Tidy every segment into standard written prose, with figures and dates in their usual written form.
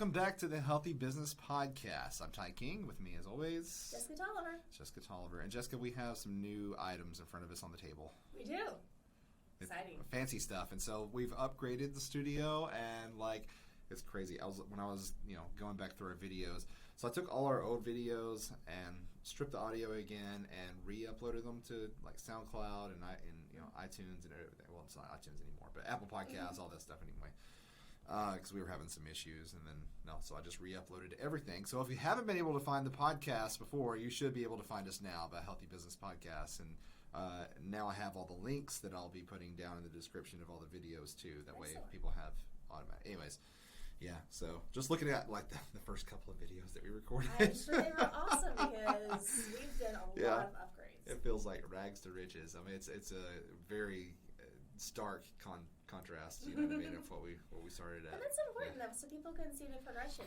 welcome back to the Healthy Business Podcast. I'm Ty King, with me as always, Jessica Tolliver. And Jessica, we have some new items in front of us on the table. We do. Exciting. Fancy stuff. And so we've upgraded the studio, and it's crazy. When I was going back through our videos. So I took all our old videos and stripped the audio again and re-uploaded them to SoundCloud and iTunes and everything. Well, it's not iTunes anymore, but Apple Podcasts, all that stuff anyway. Because we were having some issues, and then so I just re-uploaded everything. So if you haven't been able to find the podcast before, you should be able to find us now by Healthy Business Podcast. And now I have all the links that I'll be putting down in the description of all the videos too. That way, people have automatic. Anyways. Yeah, so just looking at the first couple of videos that we recorded. I'm sure they were awesome because we've done a lot of upgrades. It feels like rags to riches. I mean, it's a very stark contrast, you know what I mean, of what we started at. And that's important though, so people can see the progression.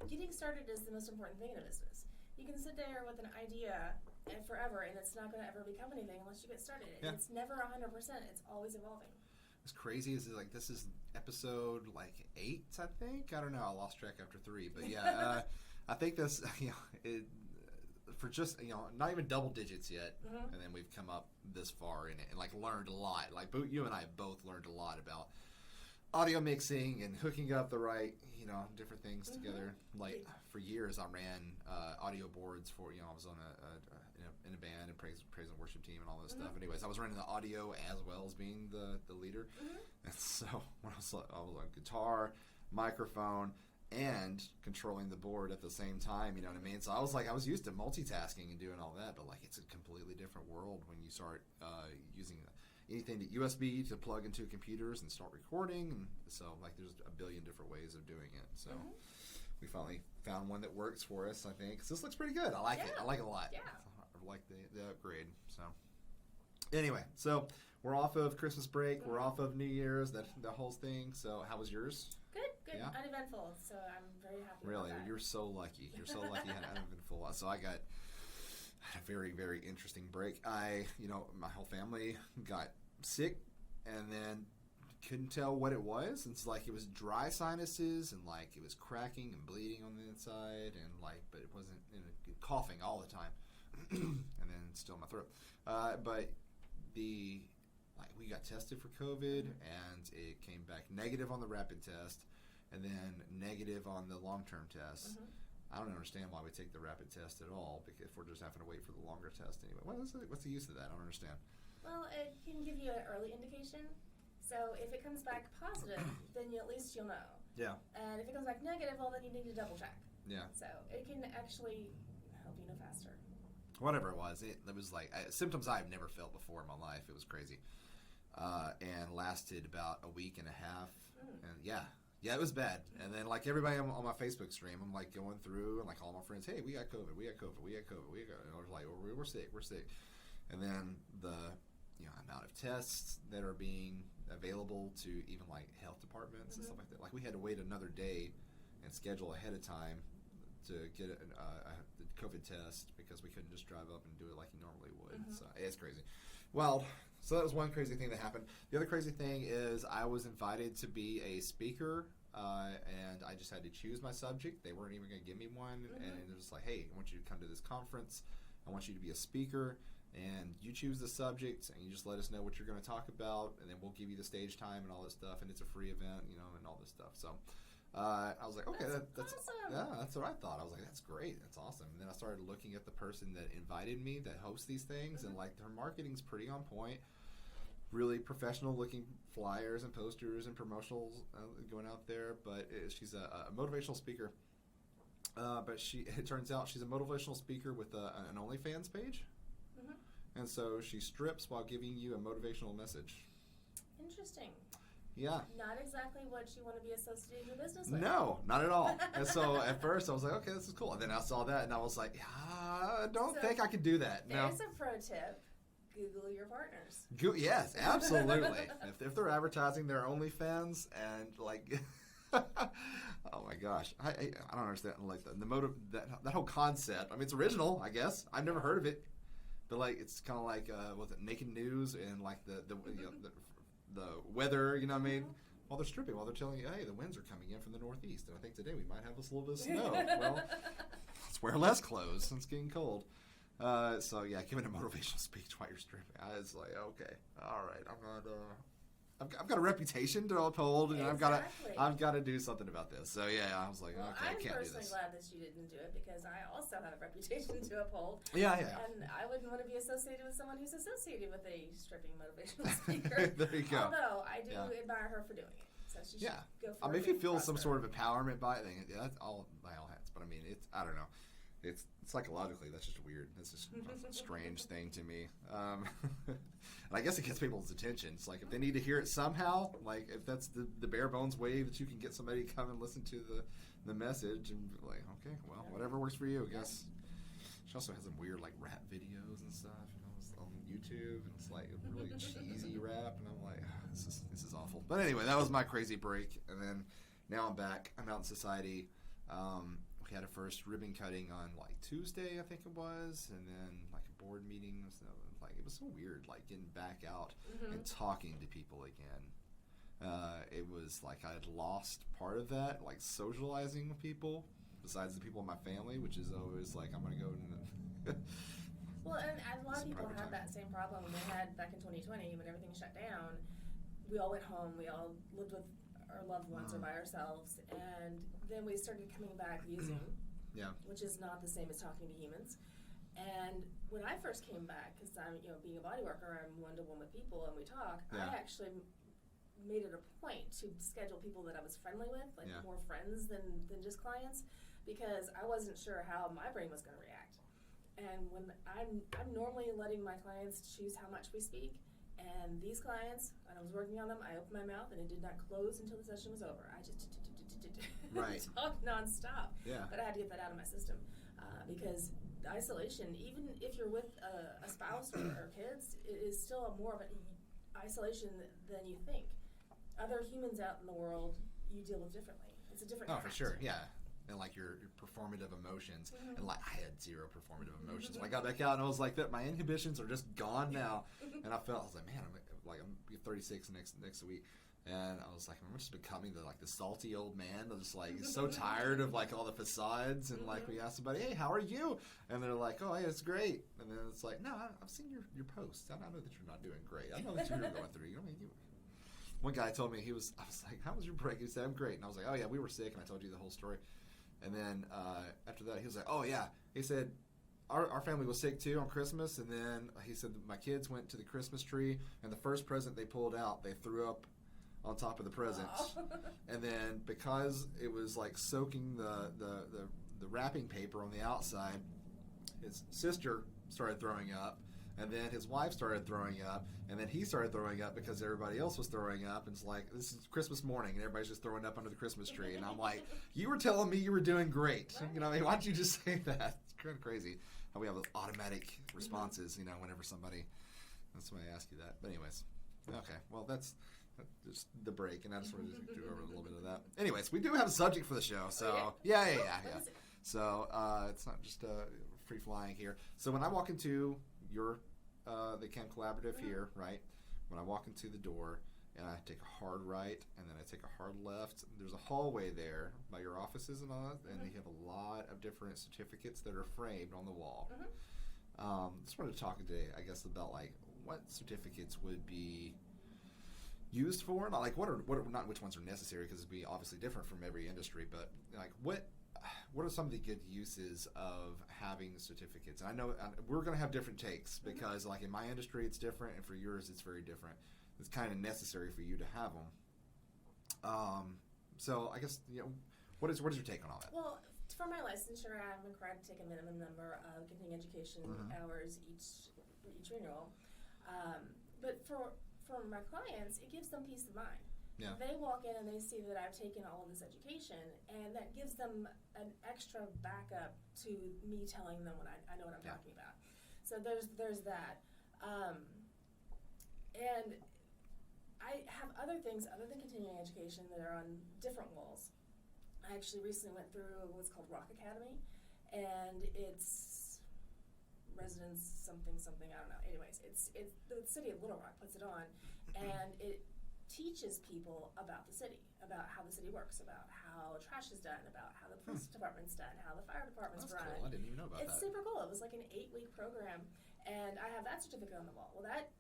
Getting started is the most important thing in a business. You can sit there with an idea forever, and it's not going to ever become anything unless you get started. Yeah. It's never 100%. It's always evolving. It's crazy. This is episode 8, I think. I don't know. I lost track after 3, but yeah, I think this for just not even double digits yet, and then we've come up this far in it and learned a lot. You and I both learned a lot about audio mixing and hooking up the right different things together. For years, I ran audio boards for I was on in a band and praise and worship team and all this stuff. Anyways, I was running the audio as well as being the leader. And so when I was on guitar, microphone, and controlling the board at the same time, you know what I mean? So I was used to multitasking and doing all that, but it's a completely different world when you start using anything to USB to plug into computers and start recording. And so there's a billion different ways of doing it. So we finally found one that works for us, I think. So this looks pretty good. I like it. I like it a lot. Yeah. I like the upgrade. So anyway, so we're off of Christmas break. We're off of New Year's, the whole thing. So how was yours? Good. Yeah? Uneventful. So I'm very happy Really? about that. You're so lucky. You're so lucky you had an uneventful. So I had a very, very interesting break. My whole family got sick and then couldn't tell what it was. It's it was dry sinuses and it was cracking and bleeding on the inside and but it wasn't coughing all the time and then still in my throat. But we got tested for COVID and it came back negative on the rapid test and then negative on the long-term test. I don't understand why we take the rapid test at all because if we're just having to wait for the longer test anyway. What's the use of that? I don't understand. Well, it can give you an early indication. So if it comes back positive, then at least you'll know. Yeah. And if it comes back negative, well, then you need to double check. Yeah. So it can actually help you know faster. Whatever it was symptoms I've never felt before in my life. It was crazy. And lasted about a week and a half. And yeah, it was bad. And then everybody on my Facebook stream, I'm going through and all my friends, hey, we got COVID. And I was we're sick. And then the amount of tests that are being available to even health departments and stuff like that. We had to wait another day and schedule ahead of time to get the COVID test because we couldn't just drive up and do it like you normally would. So it's crazy. Well, so that was one crazy thing that happened. The other crazy thing is I was invited to be a speaker, and I just had to choose my subject. They weren't even going to give me one, and they're just hey, I want you to come to this conference. I want you to be a speaker, and you choose the subject, and you just let us know what you're going to talk about, and then we'll give you the stage time and all this stuff, and it's a free event, and all this stuff. So I was okay, that's awesome. Yeah, that's what I thought. I was that's great, that's awesome. And then I started looking at the person that invited me, that hosts these things, and their marketing's pretty on point. Really professional looking flyers and posters and promotionals going out there. But she's a motivational speaker. But it turns out she's a motivational speaker with an OnlyFans page. And so she strips while giving you a motivational message. Interesting. Yeah. Not exactly what you want to be associating your business with. No, not at all. And so at first I was okay, this is cool. And then I saw that and I was I don't think I could do that. There's a pro tip. Google your partners. Yes, absolutely. if they're advertising their OnlyFans and oh my gosh, I don't understand the motive that whole concept. I mean, it's original, I guess. I've never heard of it, but it's kind of was it Naked News and the weather? You know what I mean? while they're stripping, while they're telling you, hey, the winds are coming in from the northeast, and I think today we might have a little bit of snow. Well, let's wear less clothes. It's getting cold. So yeah, giving a motivational speech while you're stripping. I was like, okay, all right, I've got a reputation to uphold, and Exactly. I've got to do something about this. So yeah, I was like, Well, okay, I can't do I'm personally this. glad that you didn't do it because I also have a reputation to uphold. Yeah. And I wouldn't want to be associated with someone who's associated with a stripping motivational speaker. There you go. Although I do admire her for doing it. So she should go for I mean, it if you and feel some prosper. sort of empowerment by it, then that's all by all hats. But I mean, I don't know. It's psychologically, that's just weird. That's just a strange thing to me. And I guess it gets people's attention. It's like if they need to hear it somehow, like if that's the bare bones way that you can get somebody to come and listen to the message, and be like, okay, well, whatever works for you, I guess. She also has some weird like rap videos and stuff, on YouTube, and it's like a really cheesy rap, and I'm like, this is awful. But anyway, that was my crazy break, and then now I'm back. I'm out in society. We had a first ribbon cutting on like Tuesday, I think it was, and then like a board meeting. So like it was so weird, like getting back out and talking to people again. It was like I had lost part of that, like socializing with people, besides the people in my family, which is always like I'm gonna go and. Well, and a lot of people private have time. that same problem we had back in 2020 when everything shut down. We all went home. We all lived with our loved ones or by ourselves, and then we started coming back using, which is not the same as talking to humans. And when I first came back, because I'm, being a body worker, I'm one-to-one with people and we talk. I actually made it a point to schedule people that I was friendly with, like more friends than just clients, because I wasn't sure how my brain was going to react. And when I'm normally letting my clients choose how much we speak. And these clients, when I was working on them, I opened my mouth and it did not close until the session was over. I just talked nonstop. Yeah. But I had to get that out of my system because the isolation, even if you're with a spouse or kids, it is still more of an isolation than you think. Other humans out in the world, you deal with differently. It's a different. Oh, for sure, yeah. And like your performative emotions, and like I had zero performative emotions. When I got back out, and I was like, that my inhibitions are just gone now. And I was like, man, I'm 36 next week, and I was like, I'm just becoming the salty old man that just like is so tired of like all the facades. And like we asked somebody, hey, how are you? And they're like, oh, hey, it's great. And then it's like, no, I've seen your posts. I know that you're not doing great. I know that you're going through. One guy told me I was like, how was your break? He said, I'm great. And I was like, oh yeah, we were sick, and I told you the whole story. And then after that, he was like, oh, yeah. He said, our family was sick, too, on Christmas. And then he said, my kids went to the Christmas tree, and the first present they pulled out, they threw up on top of the present. Oh. And then because it was, like, soaking the wrapping paper on the outside, his sister started throwing up. And then his wife started throwing up, and then he started throwing up because everybody else was throwing up. And it's like, this is Christmas morning, and everybody's just throwing up under the Christmas tree. And I'm like, you were telling me you were doing great. Right. Why don't you just say that? It's kind of crazy how we have those automatic responses, whenever somebody, that's why I ask you that. But anyways, okay, well, that's just the break, and I just wanted to do over a little bit of that. Anyways, we do have a subject for the show, so yeah. So it's not just free flying here. So when I walk into the Chem Collaborative here, right? When I walk into the door and I take a hard right and then I take a hard left, there's a hallway there by your offices and all that, and they have a lot of different certificates that are framed on the wall. Just wanted to talk today, I guess, about like what certificates would be used for, not like what are not which ones are necessary, because it'd be obviously different from every industry, but like what are some of the good uses of having certificates? And I know we're going to have different takes because, like, in my industry it's different, and for yours it's very different. It's kind of necessary for you to have them. So I guess what is your take on all that? Well, for my licensure, I'm required to take a minimum number of continuing education hours each renewal. But for my clients, it gives them peace of mind. Yeah. They walk in and they see that I've taken all of this education, and that gives them an extra backup to me telling them what I know what I'm talking about. So there's that. And I have other things other than continuing education that are on different walls. I actually recently went through what's called Rock Academy, and it's residence something, I don't know. Anyways, it's the city of Little Rock puts it on, and it teaches people about the city, about how the city works, about how trash is done, about how the police department's done, how the fire department's That's run. cool. I didn't even know about that. It's super cool. It was like an 8-week program, and I have that certificate on the wall. Well, that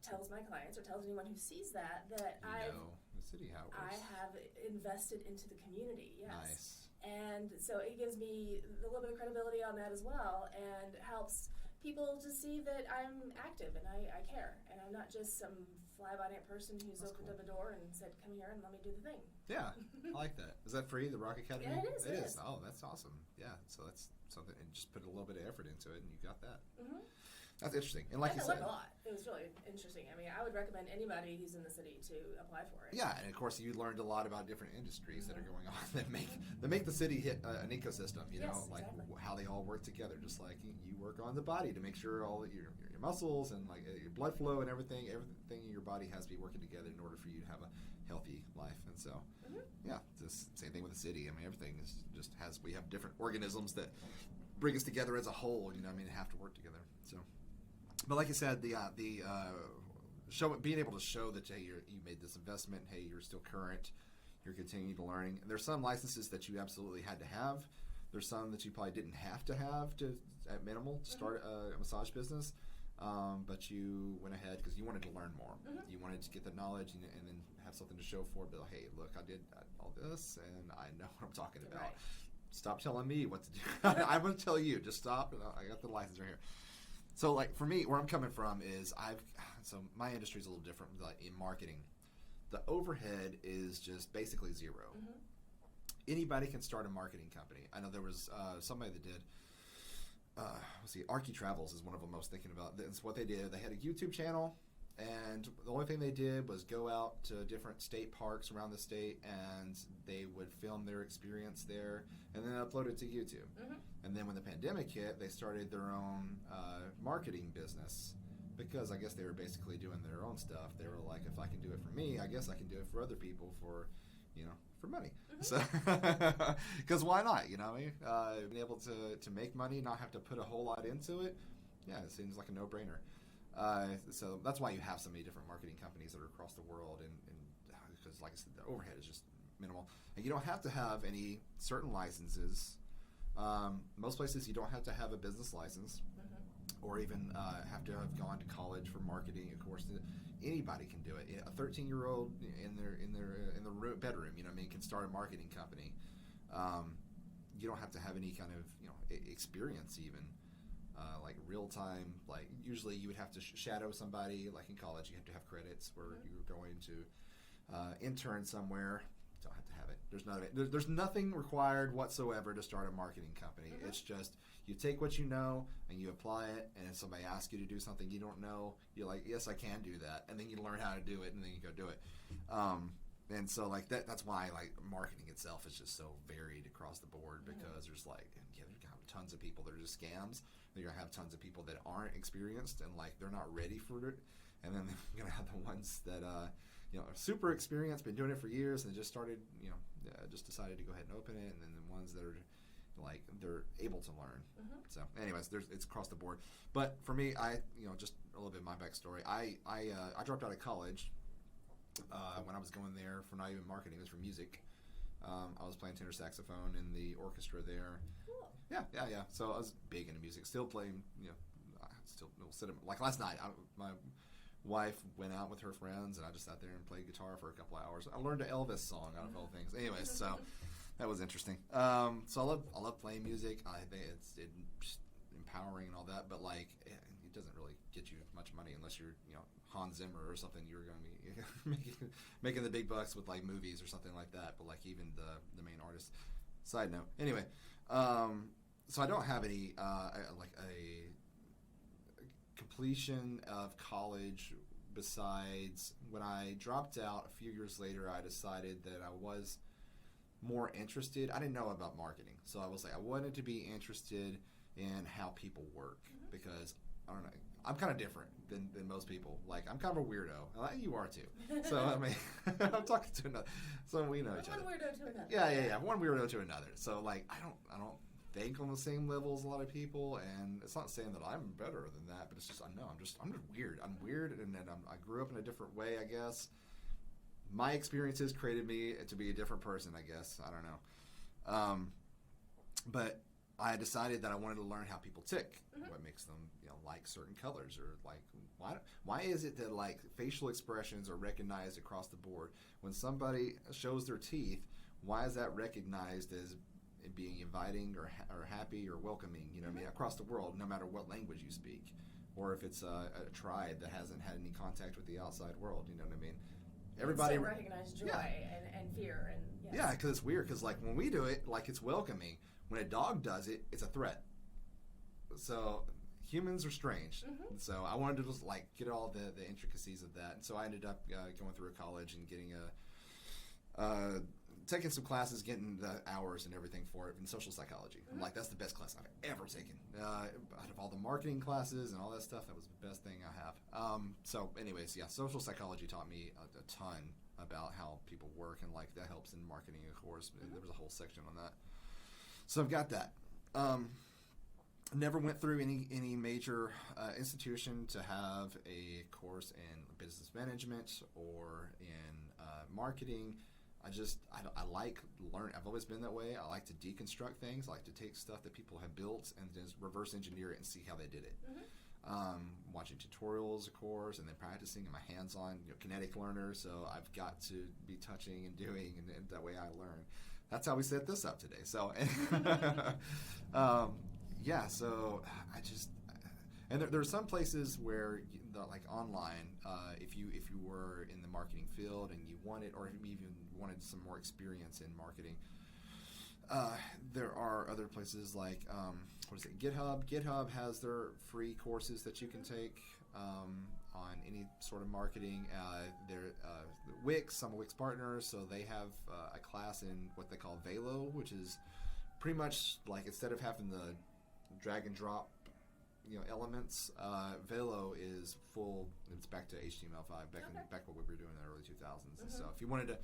tells my clients or tells anyone who sees that I know the city how it works. I have invested into the community. Yes. Nice. And so it gives me a little bit of credibility on that as well, and helps people to see that I'm active and I care, and I'm not just some fly-by-night person who's opened up a door and said, "Come here and let me do the thing." Yeah, I like that. Is that free, the Rock Academy? Yeah, it is. It is. Oh, that's awesome. Yeah, so that's something, and just put a little bit of effort into it, and you got that. Mm-hmm. That's interesting. And like you I said, learned a lot. It was really interesting. I mean, I would recommend anybody who's in the city to apply for it. yeah, and of course you learned a lot about different industries that are going on that make the city hit an ecosystem. You know, like exactly. how they all work together. Just like you work on the body to make sure all your muscles and like your blood flow and everything in your body has to be working together in order for you to have a healthy life. And so, yeah, just same thing with the city. I mean, everything is just we have different organisms that bring us together as a whole. You know, I mean, have to work together. So. But like you said, the being able to show that hey, you made this investment, hey, you're still current, you're continuing to learning. And there's some licenses that you absolutely had to have. There's some that you probably didn't have to have at minimal to start a massage business. But you went ahead because you wanted to learn more. You wanted to get the knowledge and then have something to show for it. But hey, look, I did all this and I know what I'm talking about. Right. Stop telling me what to do. I'm going to tell you. Just stop. I got the license right here. So, like, for me, where I'm coming from is so my industry is a little different. Like, in marketing, the overhead is just basically zero. Anybody can start a marketing company. I know there was somebody that did, let's see, Archie Travels is one of them I was thinking about. That's what they did. They had a YouTube channel, and the only thing they did was go out to different state parks around the state, and they would film their experience there, and then upload it to YouTube. And then when the pandemic hit, they started their own marketing business because I guess they were basically doing their own stuff. They were like, if I can do it for me, I guess I can do it for other people for money. So, because why not? You know what I mean? Being able to make money, not have to put a whole lot into it, yeah, it seems like a no-brainer. So that's why you have so many different marketing companies that are across the world, and because, like I said, the overhead is just minimal, and you don't have to have any certain licenses. Most places you don't have to have a business license, or even have to have gone to college for marketing. Of course, anybody can do it. A 13-year-old in their bedroom, you know, what I mean, can start a marketing company. You don't have to have any kind of experience even. Like real time, like usually you would have to shadow somebody. Like in college, you have to have credits where you're going to intern somewhere. Don't have to have it. There's nothing required whatsoever to start a marketing company. It's just you take what you know and you apply it. And if somebody asks you to do something you don't know, you're like, yes, I can do that. And then you learn how to do it, and then you go do it. And so like that's why like marketing itself is just so varied across the board, because there's like there's gonna have tons of people that are just scams. You're gonna have tons of people that aren't experienced and like they're not ready for it, and then you're gonna have the ones that are super experienced, been doing it for years, and just started just decided to go ahead and open it, and then the ones that are like they're able to learn. So anyways, it's across the board. But for me, I just a little bit of my backstory. I dropped out of college when I was going there for not even marketing. It was for music. I was playing tenor saxophone in the orchestra there. Cool. Yeah. So I was big into music. Still playing, still sit like last night. My wife went out with her friends, and I just sat there and played guitar for a couple of hours. I learned an Elvis song out of all things. Anyways, so that was interesting. So I love playing music. I think it's just empowering and all that. But like, it doesn't really get you much money unless you're Hans Zimmer or something. You're going to be making the big bucks with like movies or something like that. But like even the main artist. Side note. Anyway, so I don't have any like a completion of college. Besides, when I dropped out a few years later, I decided that I was more interested. I didn't know about marketing, so I was like, I wanted to be interested in how people work, because I don't know, I'm kind of different than most people. Like, I'm kind of a weirdo. You are too. So I mean, I'm talking to another. So we know each other. One weirdo to another. Yeah. One weirdo to another. So like, I don't think on the same level as a lot of people, and it's not saying that I'm better than that, but it's just I'm just weird. I'm weird, and then I grew up in a different way, I guess. my experiences created me to be a different person, I guess. I don't know. But I decided that I wanted to learn how people tick, what makes them, like certain colors, or like why is it that like facial expressions are recognized across the board? When somebody shows their teeth, why is that recognized as being inviting or happy or welcoming? You know what I mean? Across the world, no matter what language you speak, or if it's a tribe that hasn't had any contact with the outside world. You know what I mean? Everybody still recognize joy and fear and yeah, because it's weird. Because like when we do it, like it's welcoming. When a dog does it, it's a threat. So humans are strange. So I wanted to just like get all the intricacies of that. And so I ended up going through a college and getting taking some classes, getting the hours and everything for it in social psychology. I'm like, that's the best class I've ever taken. Out of all the marketing classes and all that stuff, that was the best thing I have. So anyways, yeah, social psychology taught me a ton about how people work, and like that helps in marketing, of course. There was a whole section on that. So I've got that. Never went through any major institution to have a course in business management or in marketing. I like learn. I've always been that way. I like to deconstruct things. I like to take stuff that people have built and just reverse engineer it and see how they did it. Watching tutorials, of course, and then practicing. And my hands-on, kinetic learner. So I've got to be touching and doing, and that way I learn. That's how we set this up today. So, yeah. So I just, and there are some places where, like online, if you were in the marketing field and you wanted, or even wanted some more experience in marketing, there are other places like what is it? GitHub. GitHub has their free courses that you can take on any sort of marketing. They're Wix. I'm a Wix partner, so they have a class in what they call Velo, which is pretty much like instead of having the drag and drop, elements, Velo is full. It's back to HTML5, back what we were doing in the early 2000s. And so if you wanted to,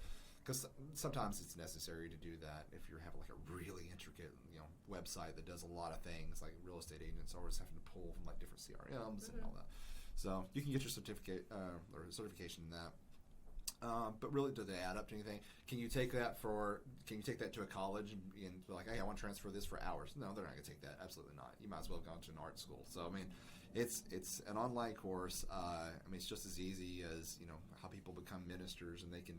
because sometimes it's necessary to do that if you're having like a really intricate, website that does a lot of things, like real estate agents always having to pull from like different CRMs and all that. So you can get your certificate or certification in that. But really, do they add up to anything? Can you take that to a college and be like, hey, I want to transfer this for hours? No, they're not going to take that. Absolutely not. You might as well have gone to an art school. So I mean, it's an online course. It's just as easy as how people become ministers and they can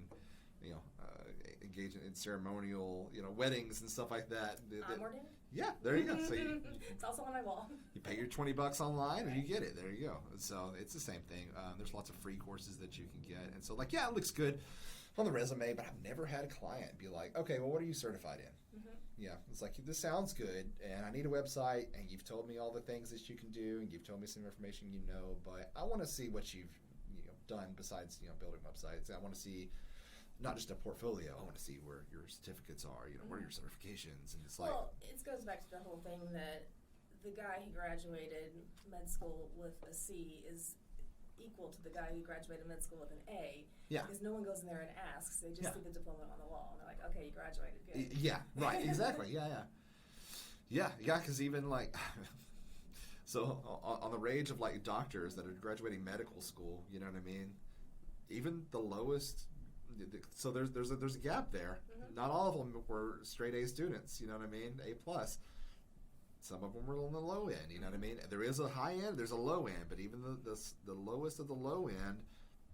engage in ceremonial weddings and stuff like that. Onboarding? Yeah, there you go. So it's also on my wall. You pay your $20 online and you get it. There you go. So it's the same thing. There's lots of free courses that you can get. And so it looks good on the resume, but I've never had a client be like, okay, well, what are you certified in? Yeah, it's like, this sounds good, and I need a website, and you've told me all the things that you can do, and you've told me some information but I want to see what you've done besides building websites. I want to see not just a portfolio. I want to see where your certificates are. What are your certifications? And it's like, well, it goes back to the whole thing that the guy who graduated med school with a C is equal to the guy who graduated med school with an A. Yeah. Because no one goes in there and asks. They just see the diploma on the wall and they're like, okay, you graduated. Good. Yeah. Right. Exactly. Yeah. Because even like. So on the range of like doctors that are graduating medical school, you know what I mean? Even the lowest. So there's a gap there. Not all of them were straight A students. You know what I mean? A plus. Some of them were on the low end. You know what I mean? There is a high end. There's a low end. But even the lowest of the low end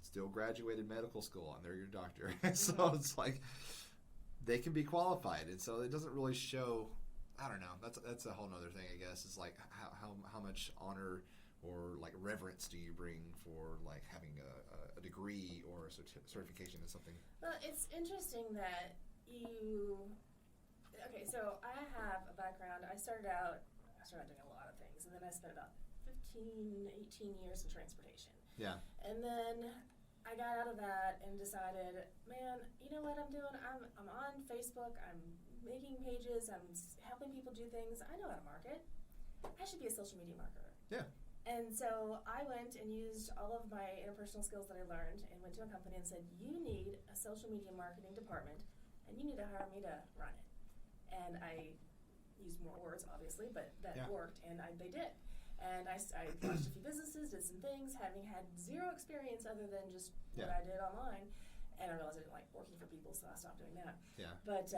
still graduated medical school, and they're your doctor. So it's like they can be qualified, and so it doesn't really show. I don't know. That's a whole other thing, I guess. It's like how much honor or like reverence do you bring for like having a degree or a certification in something? Well, it's interesting that you. Okay, so I have a background. I started out doing a lot of things, and then I spent about 18 years in transportation. Yeah. And then I got out of that and decided, man, you know what I'm doing? I'm on Facebook. I'm making pages. I'm helping people do things. I know how to market. I should be a social media marketer. Yeah. And so I went and used all of my interpersonal skills that I learned and went to a company and said, you need a social media marketing department, and you need to hire me to run it. And I used more words, obviously, but that worked, and they did. And I launched a few businesses, did some things, having had zero experience other than just what I did online. and I realized I didn't like working for people, so I stopped doing that. Yeah. But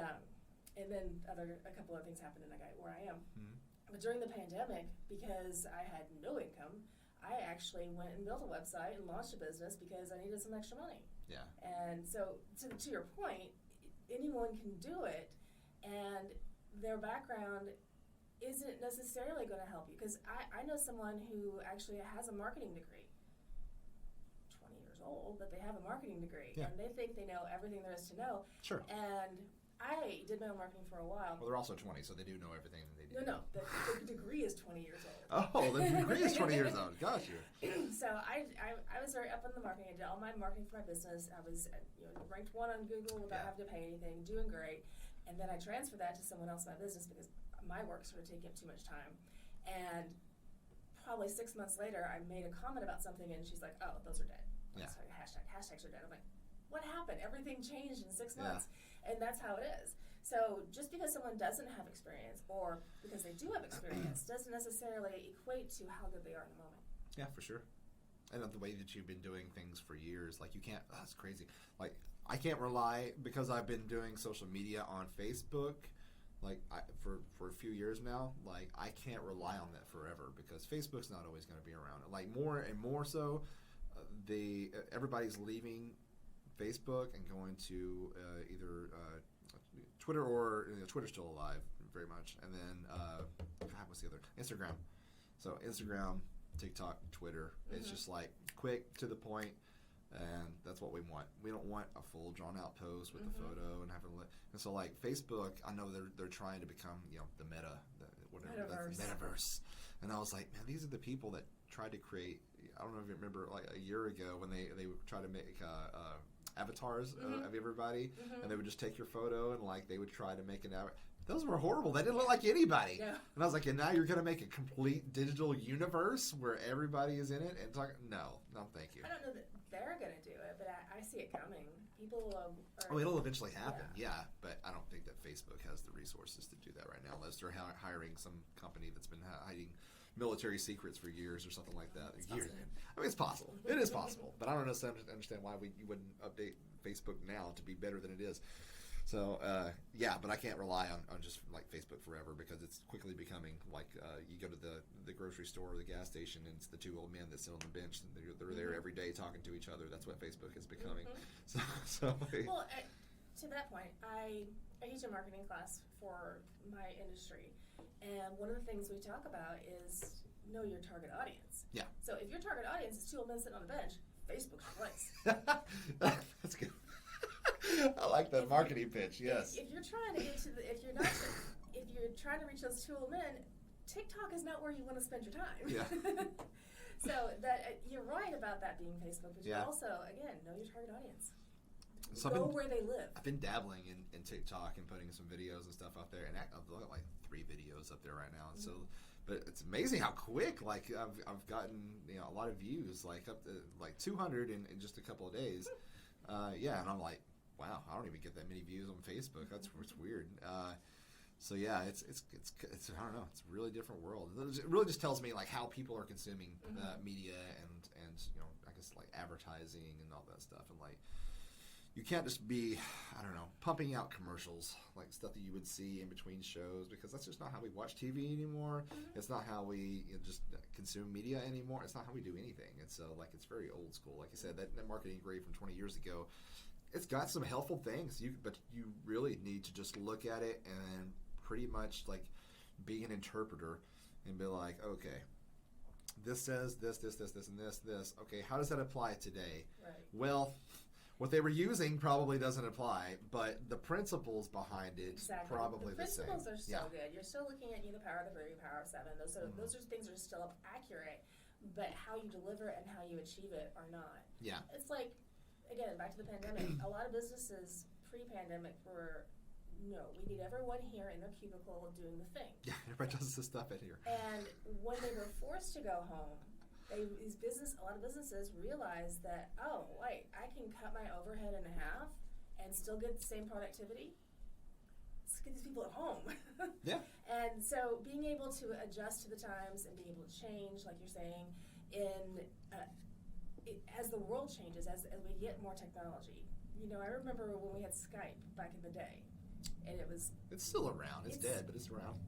and then a couple other things happened, and I got where I am. Mm-hmm. But during the pandemic, because I had no income, I actually went and built a website and launched a business because I needed some extra money. Yeah. And so, to your point, anyone can do it, and their background isn't necessarily going to help you. Because I know someone who actually has a marketing degree, 20 years old, but they have a marketing degree, and they think they know everything there is to know. Sure. And I did my own marketing for a while. Well, they're also 20, so they do know everything that they do. No, the degree is 20 years old. Oh, the degree is 20 years old. Gotcha. So I was very up in the marketing. I did all my marketing for my business. I was ranked 1 on Google without having to pay anything, doing great. And then I transferred that to someone else in my business because my work started taking up too much time. And probably 6 months later, I made a comment about something, and she's like, "Oh, those are dead." Yeah. So hashtags are dead. I'm like, what happened? Everything changed in 6 months. And that's how it is. So just because someone doesn't have experience or because they do have experience doesn't necessarily equate to how good they are in the moment. Yeah, for sure. And the way that you've been doing things for years, like you can't, that's crazy. Like I can't rely, because I've been doing social media on Facebook, like for a few years now, like I can't rely on that forever because Facebook's not always going to be around. Like more and more so, everybody's leaving Facebook and going to either Twitter or Twitter's still alive very much, and then what's the other? Instagram. So Instagram, TikTok, Twitter. It's just like quick to the point, and that's what we want. We don't want a full drawn out post with the photo and having and so like Facebook. I know they're trying to become the meta, metaverse, and I was like, man, these are the people that tried to create. I don't know if you remember, like a year ago when they would try to make avatars of everybody, and they would just take your photo and like they would try to make an avatar. Those were horrible. They didn't look like anybody. Yeah. And I was like, and now you're going to make a complete digital universe where everybody is in it and talk. No, thank you. I don't know that they're going to do it, but I see it coming. People it'll eventually happen, yeah. But I don't think that Facebook has the resources to do that right now, unless they're hiring some company that's been hiding military secrets for years or something like that. Years. I mean, it's possible. It is possible. But I don't understand why you wouldn't update Facebook now to be better than it is. So, but I can't rely on just like Facebook forever because it's quickly becoming like you go to the grocery store or the gas station and it's the two old men that sit on the bench and they're there every day talking to each other. That's what Facebook is becoming. Well, to that point, I teach a marketing class for my industry. And one of the things we talk about is know your target audience. Yeah. So if your target audience is two old men sitting on the bench, Facebook's your place. That's good. I like that marketing pitch. Yes. If you're trying to get to if you're trying to reach those two old men, TikTok is not where you want to spend your time. Yeah. So that you're right about that being Facebook, but you also again know your target audience. So go where they live. I've been dabbling in TikTok and putting some videos and stuff out there, and I've got like 3 videos up there right now. And so, but it's amazing how quick. Like I've gotten a lot of views, like up to like 200 in just a couple of days. And I'm like, wow, I don't even get that many views on Facebook. It's weird. So yeah, it's I don't know. It's a really different world. It really just tells me like how people are consuming media and I guess like advertising and all that stuff and like. You can't just be, I don't know, pumping out commercials, like stuff that you would see in between shows, because that's just not how we watch TV anymore. It's not how we just consume media anymore. It's not how we do anything. And so, like, it's very old school. Like I said, that marketing degree from 20 years ago, it's got some helpful things, but you really need to just look at it and pretty much, like, be an interpreter and be like, okay, this says this, and this. Okay, how does that apply today? Right. Well, what they were using probably doesn't apply, but the principles behind it probably the same. The principles are still good. You're still looking at the power of the 3, power of 7. Those are things that are still accurate, but how you deliver and how you achieve it are not. Yeah. It's like, again, back to the pandemic. A lot of businesses pre-pandemic were, no, we need everyone here in their cubicle doing the thing. Yeah, everybody does this stuff in here. And when they were forced to go home, a lot of businesses realized that, oh, wait, I can cut my overhead in half and still get the same productivity. Let's get these people at home. Yeah. And so being able to adjust to the times and being able to change, like you're saying, as the world changes, as we get more technology, I remember when we had Skype back in the day, and it was... It's still around. It's dead, but it's around.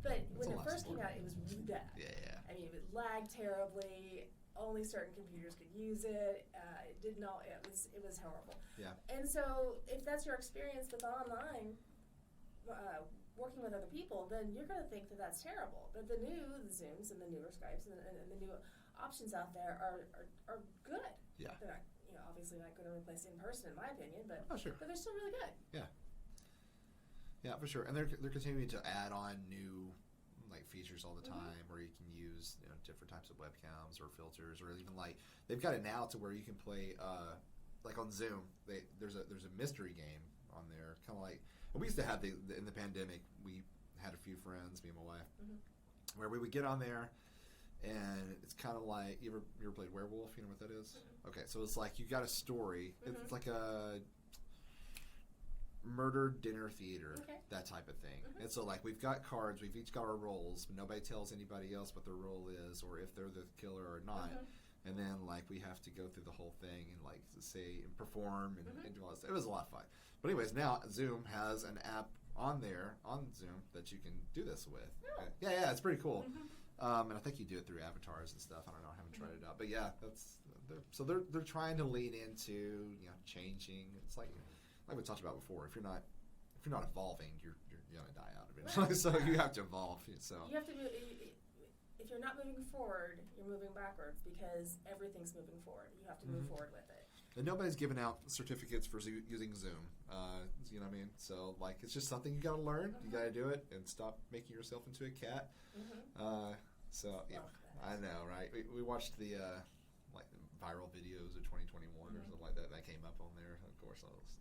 But when it first came out, it was really bad. Yeah. I mean, it lagged terribly. Only certain computers could use it. It didn't all... It was horrible. Yeah. And so if that's your experience with online, working with other people, then you're going to think that that's terrible. But the Zooms and the newer Skypes and the new options out there are good. Yeah. They're not, obviously not going to replace in person, in my opinion, but sure. But they're still really good. Yeah, for sure. And they're continuing to add on new features all the time, where you can use different types of webcams or filters, or even they've got it now to where you can play on Zoom. There's a mystery game on there, kind of like we used to have in the pandemic. We had a few friends, me and my wife, where we would get on there. And it's kind of like, you ever played Werewolf? You know what that is? Okay, so it's like you got a story. It's like a murder dinner theater, that type of thing. And so we've got cards, we've each got our roles, but nobody tells anybody else what their role is or if they're the killer or not. And then we have to go through the whole thing and say and perform and do all this. It was a lot of fun. But anyways, now Zoom has an app on there on Zoom that you can do this with. Yeah, it's pretty cool. And I think you do it through avatars and stuff. I don't know. I haven't tried it out, but yeah, they're trying to lean into changing. It's like we talked about before. If you're not evolving, you're gonna die out eventually. So you have to evolve. So you have to move. If you're not moving forward, you're moving backwards because everything's moving forward. You have to move forward with it. And nobody's giving out certificates for using Zoom. You know what I mean? So it's just something you got to learn. You got to do it and stop making yourself into a cat. So yeah, I know, right? We watched the viral videos of 2021 or something like that. That came up on there. Of course, that was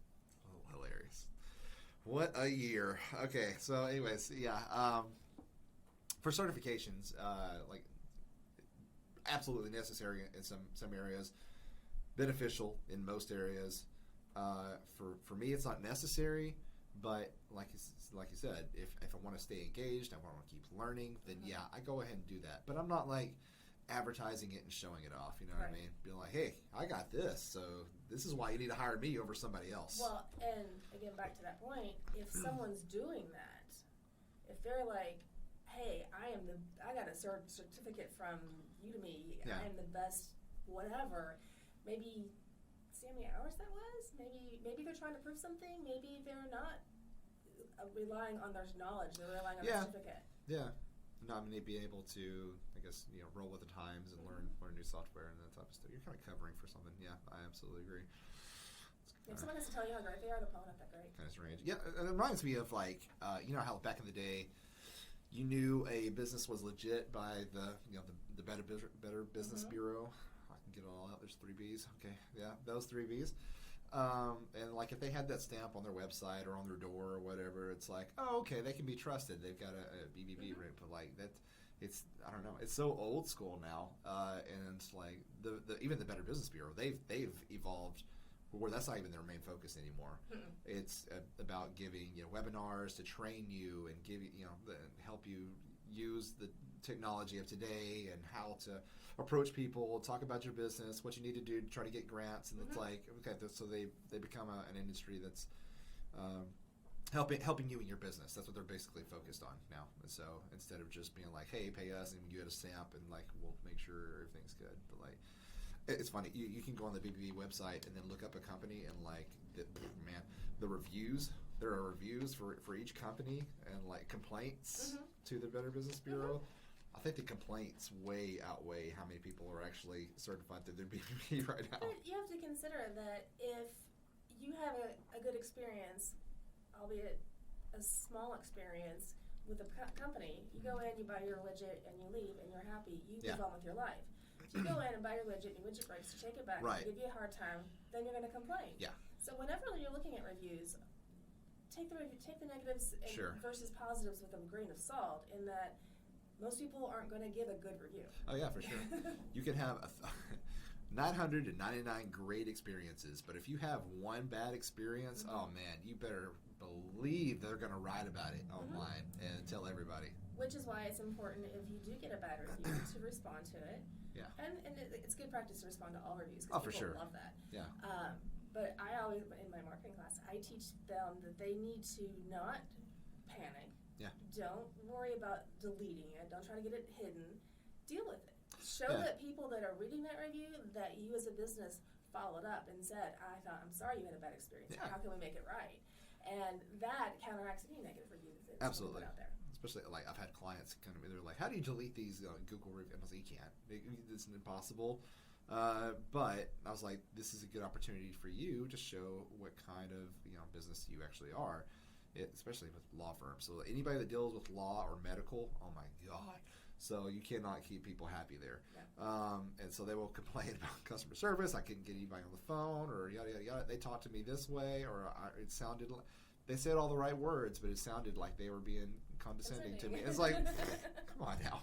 hilarious. What a year. Okay, so anyways, yeah. For certifications, absolutely necessary in some areas, beneficial in most areas. For me, it's not necessary, but like you said, if I want to stay engaged, I want to keep learning, then I go ahead and do that. But I'm not advertising it and showing it off. You know what I mean? Being like, hey, I got this, so this is why you need to hire me over somebody else. Well, and again, back to that point, if someone's doing that, if they're like, hey, I got a certificate from Udemy, I am the best, whatever. Maybe see how many hours that was. Maybe they're trying to prove something. Maybe they're not relying on their knowledge. They're relying on a certificate. Yeah. No, I mean, they'd be able to, I guess, roll with the times and learn new software and that type of stuff. You're kind of covering for something. Yeah, I absolutely agree. If someone has to tell you how great they are, they're probably not that great. Kind of strange. Yeah, and it reminds me of how back in the day, you knew a business was legit by the Better Business Bureau. I can get it all out. There's 3 B's. Okay, yeah, those 3 B's. And if they had that stamp on their website or on their door or whatever, it's like, oh, okay, they can be trusted. They've got a BBB written, but that, it's, I don't know, it's so old school now. And it's even the Better Business Bureau, they've evolved where that's not even their main focus anymore. It's about giving webinars to train you and give you help you use the technology of today and how to approach people, talk about your business, what you need to do to try to get grants, and it's so they become an industry that's helping you in your business. That's what they're basically focused on now. And so instead of just being like, hey, pay us and you get a stamp and we'll make sure everything's good, but it's funny. You can go on the BBB website and then look up a company and the reviews. There are reviews for each company and complaints to the Better Business Bureau. I think the complaints way outweigh how many people are actually certified through their BBB right now. But you have to consider that if you have a good experience, albeit a small experience with a company, you go in, you buy your widget, and you leave, and you're happy. You move on with your life. If you go in and buy your widget, and your widget breaks, you take it back, they give you a hard time, then you're going to complain. Yeah. So whenever you're looking at reviews, take the negatives versus positives with a grain of salt, in that most people aren't going to give a good review. Oh yeah, for sure. You can have 999 great experiences, but if you have one bad experience, oh man, you better believe they're going to write about it online and tell everybody. Which is why it's important, if you do get a bad review, to respond to it. Yeah. And it's good practice to respond to all reviews. Oh, for people sure. love that. Yeah. But I always, in my marketing class, I teach them that they need to not panic. Yeah. Don't worry about deleting it. Don't try to get it hidden. Deal with it. Show that people that are reading that review that you as a business followed up and said, I'm sorry you had a bad experience. Yeah. How can we make it right? And that counteracts any negative review that's absolutely out there. Especially, like, I've had clients kind of, they're like, how do you delete these Google reviews? And I was like, you can't. It's impossible. But I was like, this is a good opportunity for you to show what kind of business you actually are, especially with law firms. So anybody that deals with law or medical, oh my God. So you cannot keep people happy there. Yeah. And so they will complain about customer service. I couldn't get anybody on the phone, or yada, yada, yada. They talked to me this way, or it sounded like, they said all the right words, but it sounded like they were being condescending to me. It's like, come on now.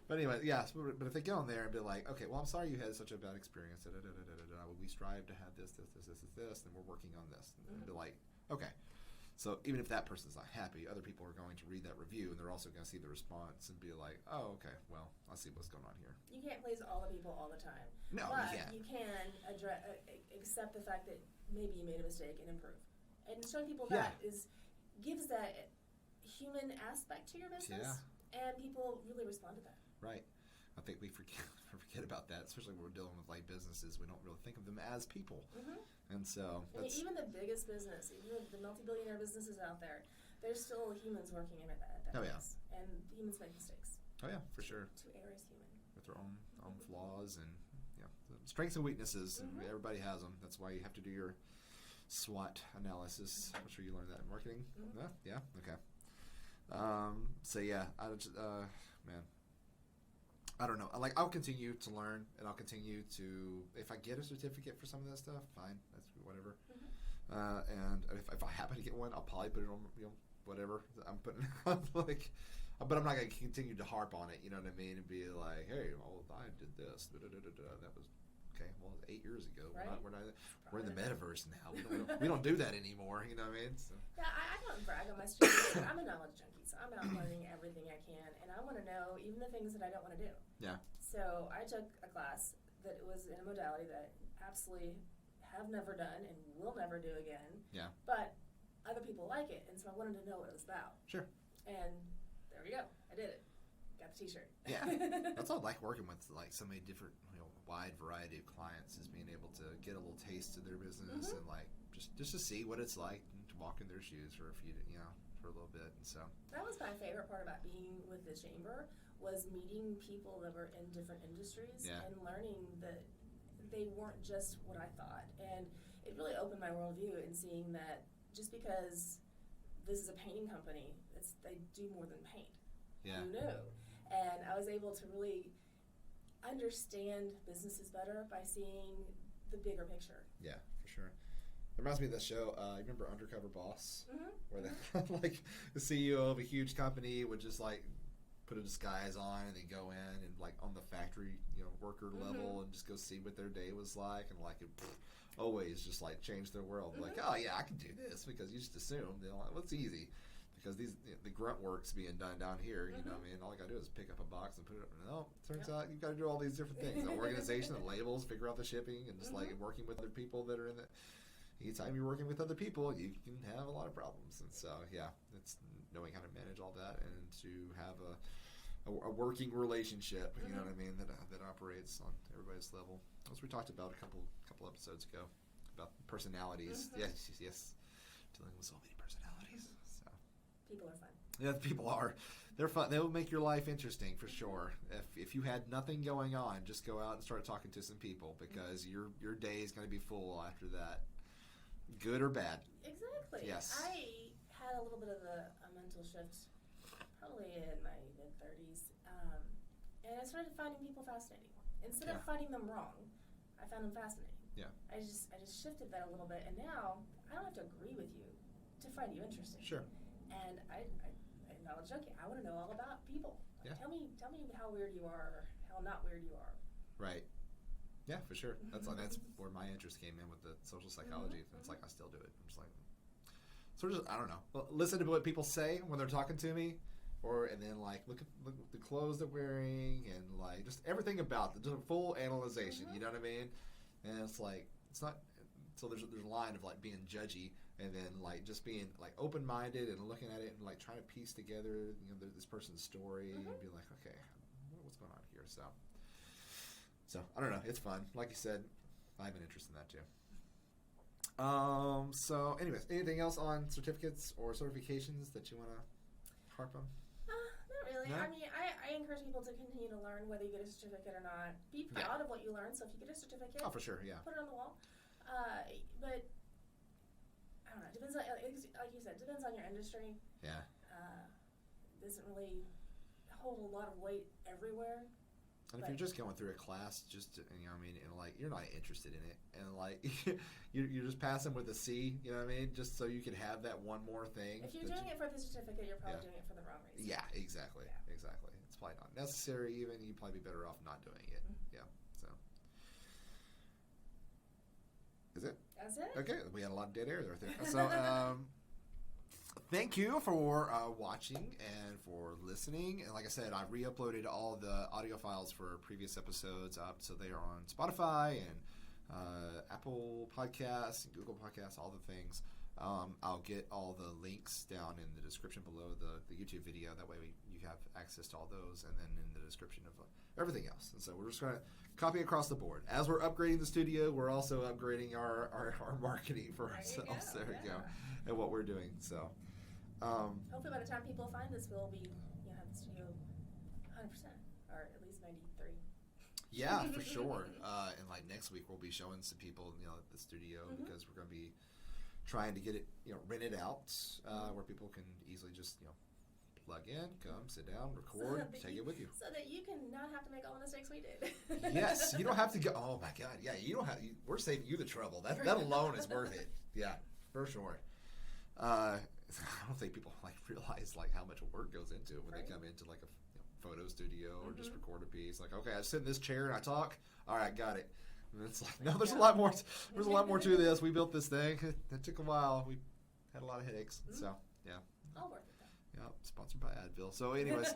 But anyway, yeah. But if they go in there and be like, okay, well, I'm sorry you had such a bad experience. We strive to have this, and we're working on this. And be like, okay. So even if that person's not happy, other people are going to read that review, and they're also going to see the response and be like, oh, okay, well, I see what's going on here. You can't please all the people all the time. No, but you can't. You can accept the fact that maybe you made a mistake and improve. And showing people that gives that human aspect to your business, and people really respond to that. Right. I think we forget about that, especially when we're dealing with like businesses. We don't really think of them as people. Mm-hmm. And so even the biggest business, even the multi-billionaire businesses out there, there's still humans working in it at that business. And humans make mistakes. Oh yeah, for sure. To err is human. With their own flaws and strengths and weaknesses. Mm-hmm. And everybody has them. That's why you have to do your SWOT analysis. I'm sure you learned that in marketing. Mm-hmm. Yeah. Okay. So yeah, man. I don't know. Like, I'll continue to learn, and I'll continue to. If I get a certificate for some of that stuff, fine. That's whatever. Mm-hmm. And if I happen to get one, I'll probably put it on. Whatever I'm putting like. But I'm not going to continue to harp on it. You know what I mean? And be like, hey, well, I did this. That was okay. Well, 8 years ago. Right. We're in the metaverse now. We don't do that anymore. You know what I mean? So. Yeah, I don't brag on my strengths. I'm a knowledge junkie, so I'm out learning everything I can, and I want to know even the things that I don't want to do. Yeah. So I took a class that was in a modality that absolutely have never done and will never do again. Yeah. But other people like it, and so I wanted to know what it was about. Sure. And there we go. I did it. Got the T-shirt. Yeah. That's all I like working with, like so many different, wide variety of clients, is being able to get a little taste of their business and like just to see what it's like and to walk in their shoes for a few, for a little bit. And so that was my favorite part about being with the chamber, was meeting people that were in different industries and learning that they weren't just what I thought. And it really opened my worldview in seeing that just because this is a painting company, they do more than paint. Yeah. Who knew? And I was able to really understand businesses better by seeing the bigger picture. Yeah, for sure. It reminds me of that show. You remember Undercover Boss? Mm-hmm. Where like the CEO of a huge company would just like put a disguise on and then go in and like on the factory, worker level and just go see what their day was like, and like it always just like changed their world. Mm-hmm. Like, oh yeah, I can do this, because you just assume it's easy. Because the grunt work's being done down here, you know what I mean? All I got to do is pick up a box and put it up. No, turns out you've got to do all these different things. The organization, the labels, figure out the shipping, and just like working with other people that are in it. Anytime you're working with other people, you can have a lot of problems. And so, yeah, it's knowing how to manage all that and to have a working relationship, you know what I mean, that operates on everybody's level. As we talked about a couple episodes ago, about personalities. Yes. Dealing with so many personalities. People are fun. Yeah, people are. They're fun. They'll make your life interesting for sure. If you had nothing going on, just go out and start talking to some people, because your day is going to be full after that, good or bad. Exactly. Yes. I had a little bit of a mental shift probably in my mid-30s, and I started finding people fascinating. Instead of finding them wrong, I found them fascinating. Yeah. I just shifted that a little bit, and now I don't have to agree with you to find you interesting. Sure. And I'm not joking. I want to know all about people. Like, tell me how weird you are, or how not weird you are. Right. Yeah, for sure. That's where my interest came in with the social psychology. It's like I still do it. I'm just like, I don't know. Well, listen to what people say when they're talking to me, and then like look at the clothes they're wearing, and like just everything about it. Just a full analyzation. You know what I mean? And it's like, it's not. So there's a line of like being judgy and then like just being like open-minded and looking at it and like trying to piece together this person's story and be like, okay, what's going on here? So I don't know. It's fun. Like you said, I have an interest in that too. So anyways, anything else on certificates or certifications that you want to harp on? Not really. No? I mean, I encourage people to continue to learn whether you get a certificate or not. Be proud of what you learn. So if you get a certificate, for sure, put it on the wall. But I don't know. Depends on, like you said, depends on your industry. Yeah. Doesn't really hold a lot of weight everywhere. And if you're just going through a class, just and like you're not interested in it, and like you're just passing with a C, you know what I mean? Just so you can have that one more thing. If you're doing it for the certificate, you're probably doing it for the wrong reason. Yeah, exactly. It's probably not necessary. Even you'd probably be better off not doing it. Yeah. So. Is it? That's it. Okay, we had a lot of dead air there. So, thank you for watching and for listening. And like I said, I re-uploaded all the audio files for previous episodes up, so they are on Spotify and Apple Podcasts and Google Podcasts, all the things. I'll get all the links down in the description below the YouTube video. That way you have access to all those, and then in the description of everything else. And so we're just going to copy across the board. As we're upgrading the studio, we're also upgrading our marketing for ourselves. There we go. And what we're doing. So hopefully by the time people find this, we'll be have the studio 100%, or at least 93. Yeah, for sure. And like next week, we'll be showing some people the studio because we're going to be trying to get it rented out where people can easily just plug in, come, sit down, record, take it with you. So that you can not have to make all the mistakes we did. Yes, you don't have to go. Oh my God, yeah, you don't have. We're saving you the trouble. That alone is worth it. Yeah, for sure. I don't think people realize how much work goes into it when they come into a photo studio or just record a piece. Like, okay, I sit in this chair and I talk. All right, got it. And it's like, no, there's a lot more. There's a lot more to this. We built this thing. It took a while. We had a lot of headaches. So yeah. All worth it. Yeah, sponsored by Advil. So, anyways,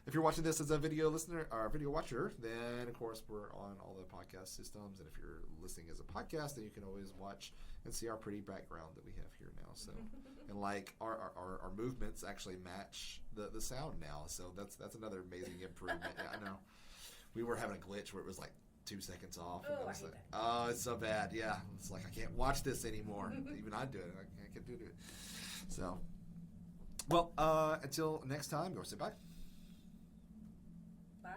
if you're watching this as a video listener or a video watcher, then of course we're on all the podcast systems. And if you're listening as a podcast, then you can always watch and see our pretty background that we have here now. So, and our movements actually match the sound now. So that's another amazing improvement. Yeah, I know. We were having a glitch where it was 2 seconds off. Oh, and I was like, oh, it's so bad. Yeah, it's like I can't watch this anymore. Even I do it. I can't do it. So, well, until next time, go say bye. Bye.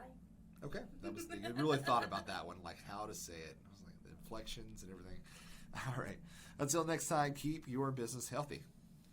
Okay, that was you really thought about that one, how to say it. I was like the inflections and everything. All right, until next time, keep your business healthy.